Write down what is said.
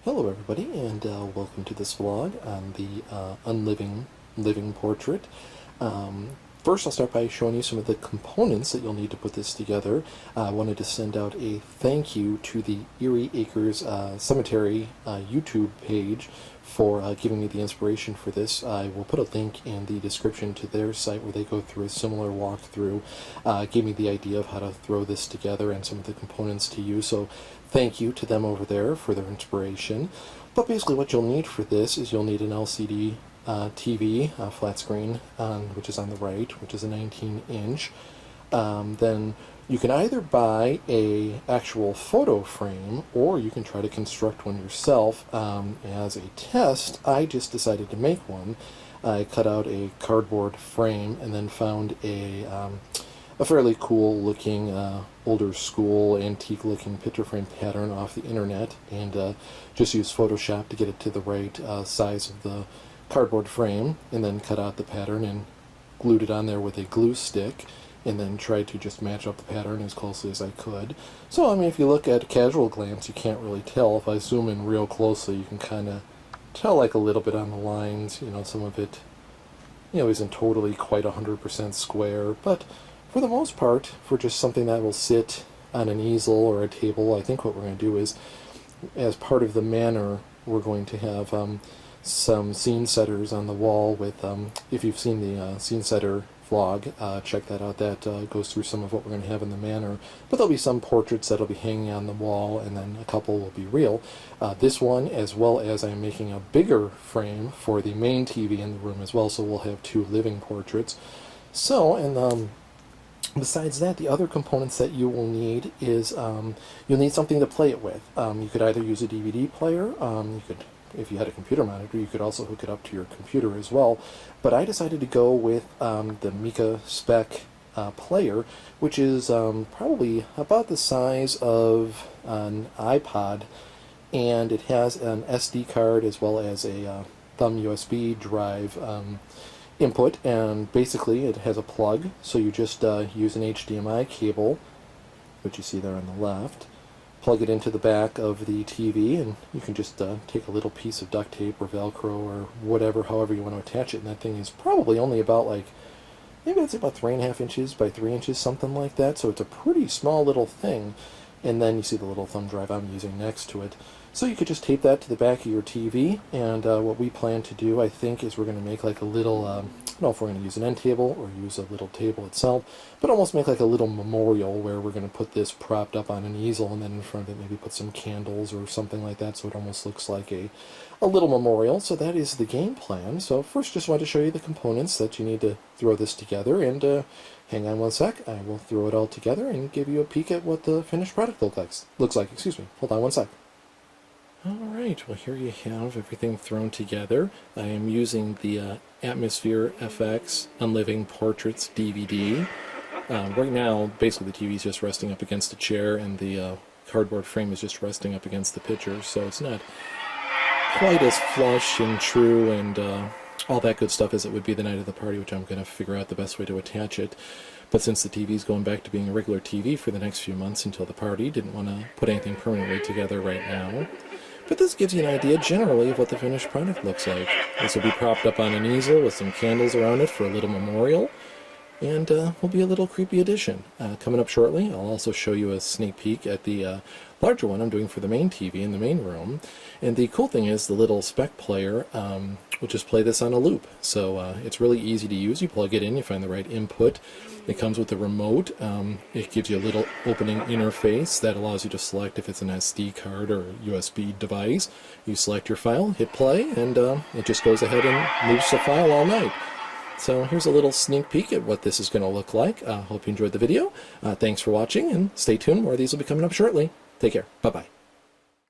Hello everybody, and welcome to this vlog on the Unliving Portrait. First I'll start by showing you some of the components that you'll need to put this together. I wanted to send out a thank you to the Eerie Acres Cemetery YouTube page for giving me the inspiration for this. I will put a link in the description to their site where they go through a similar walkthrough. Gave me the idea of how to throw this together and some of the components to use. So thank you to them over there for their inspiration. But basically what you'll need for this is you'll need an LCD TV, flat screen, which is on the right, which is a 19-inch. Then you can either buy a actual photo frame, or you can try to construct one yourself. As a test, I just decided to make one. I cut out a cardboard frame and then found a fairly cool looking older school antique looking picture frame pattern off the internet, and just used Photoshop to get it to the right size of the cardboard frame, and then cut out the pattern and glued it on there with a glue stick, and then tried to just match up the pattern as closely as I could. So I mean, if you look at a casual glance, you can't really tell. If I zoom in real closely, you can kind of tell like a little bit on the lines. You know, some of it, you know, isn't totally quite 100% square, but for the most part, for just something that will sit on an easel or a table, I think what we're going to do is, as part of the manor, we're going to have some scene setters on the wall with, if you've seen the scene setter vlog, check that out. That goes through some of what we're going to have in the manor. But there'll be some portraits that'll be hanging on the wall, and then a couple will be real. This one, as well as I'm making a bigger frame for the main TV in the room as well, so we'll have two living portraits. So, and besides that, the other components that you will need is you'll need something to play it with. You could either use a DVD player, you could, if you had a computer monitor, you could also hook it up to your computer as well. But I decided to go with the Micca Speck player, which is probably about the size of an iPod, and it has an SD card as well as a thumb USB drive input, and basically it has a plug, so you just use an HDMI cable, which you see there on the left, plug it into the back of the TV, and you can just take a little piece of duct tape or Velcro or whatever, however you want to attach it, and that thing is probably only about like, maybe it's about 3.5 inches by 3 inches, something like that, so it's a pretty small little thing. And then you see the little thumb drive I'm using next to it. So you could just tape that to the back of your TV, and what we plan to do, I think, is we're going to make like a little, I don't know if we're going to use an end table or use a little table itself, but almost make like a little memorial where we're going to put this propped up on an easel, and then in front of it maybe put some candles or something like that, so it almost looks like a little memorial. So that is the game plan. So first, just wanted to show you the components that you need to throw this together, and hang on one sec, I will throw it all together and give you a peek at what the finished product looks like. Excuse me. Hold on one sec. Alright, well here you have everything thrown together. I am using the AtmosfearFX Unliving Portraits DVD. Right now, basically the TV is just resting up against a chair, and the cardboard frame is just resting up against the picture, so it's not quite as flush and true and all that good stuff as it would be the night of the party, which I'm going to figure out the best way to attach it. But since the TV is going back to being a regular TV for the next few months until the party, didn't want to put anything permanently together right now. But this gives you an idea generally of what the finished product looks like. This will be propped up on an easel with some candles around it for a little memorial, and will be a little creepy addition. Coming up shortly, I'll also show you a sneak peek at the larger one I'm doing for the main TV in the main room. And the cool thing is the little Speck player will just play this on a loop. So it's really easy to use. You plug it in, you find the right input. It comes with a remote. It gives you a little opening interface that allows you to select if it's an SD card or a USB device. You select your file, hit play, and it just goes ahead and moves the file all night. So here's a little sneak peek at what this is going to look like. Hope you enjoyed the video. Thanks for watching, and stay tuned. More of these will be coming up shortly. Take care. Bye-bye.